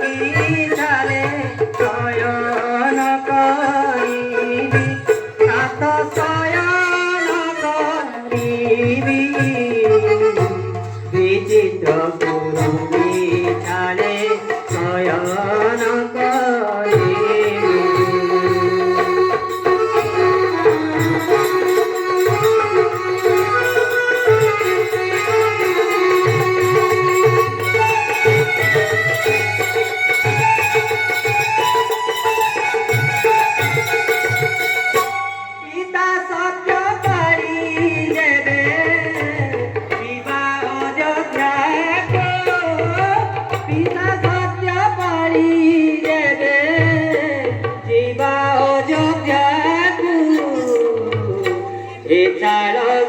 বিছালে শয়ন করিবি সাত শয়ন করিবি বিচিত্র গুরু বিছালে শয়ন করিবি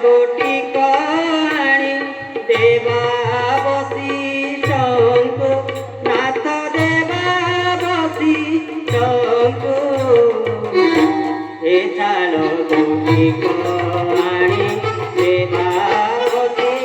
गोटी काणी देवा बसी शंको नाथ देवा बसी शंको ए चालो गोटी काणी देवा बसी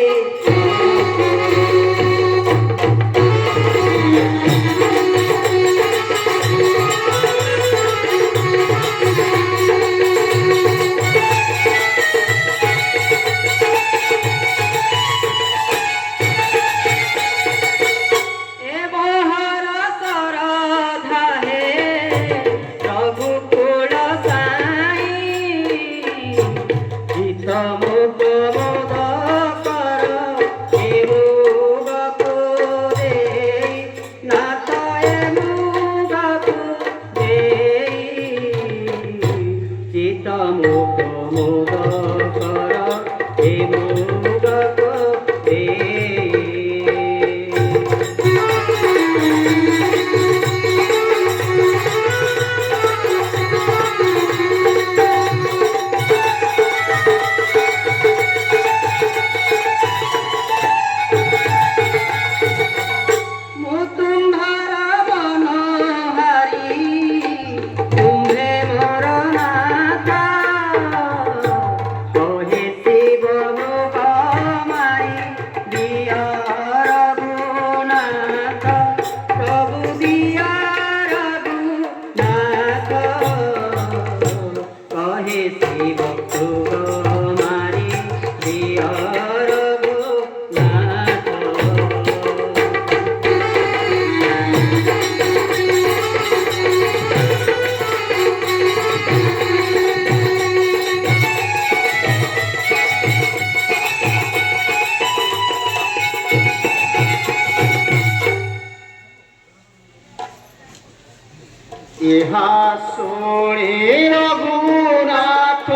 इहा सोणी रघुनाथ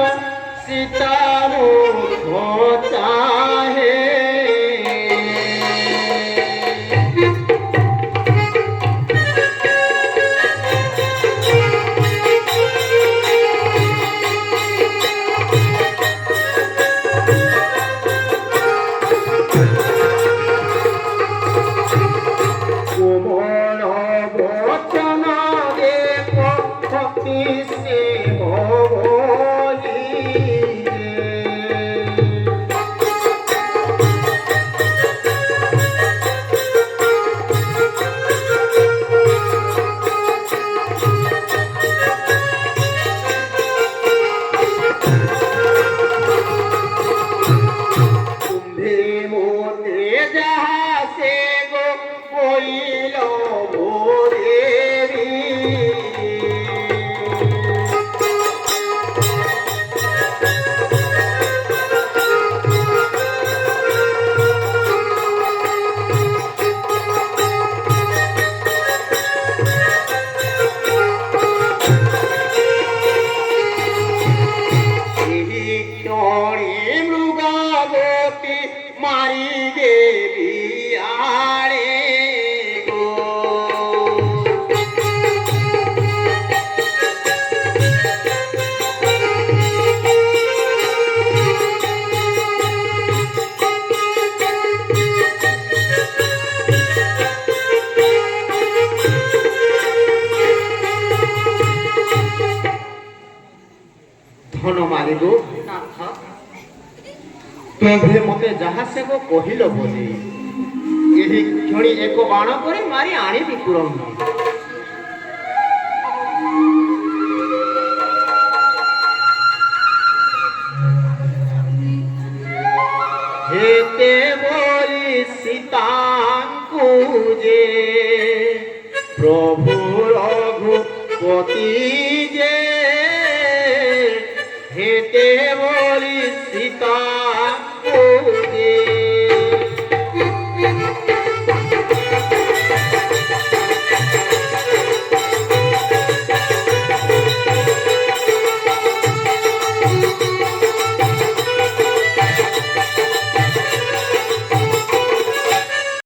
सीता मुख चाहे कोमल वचन भक्ति से भोली तुम्हें मोते जहाँ से गो कोइलो मारी देवी आड़े गो धन मारी गो तोभे मते जहा से को कहिलो बोली ଏହି କ୍ଷଣି ଏକ ବାଣ କରି ମାରି ଆଣିବି ତୁରନ୍ତ। ହେତେ ବୋଲି ସୀତାଙ୍କୁ ଯେ ପ୍ରଭୁ ରଘୁପତି ଯେ ହେତେ ବୋଲି ସୀତା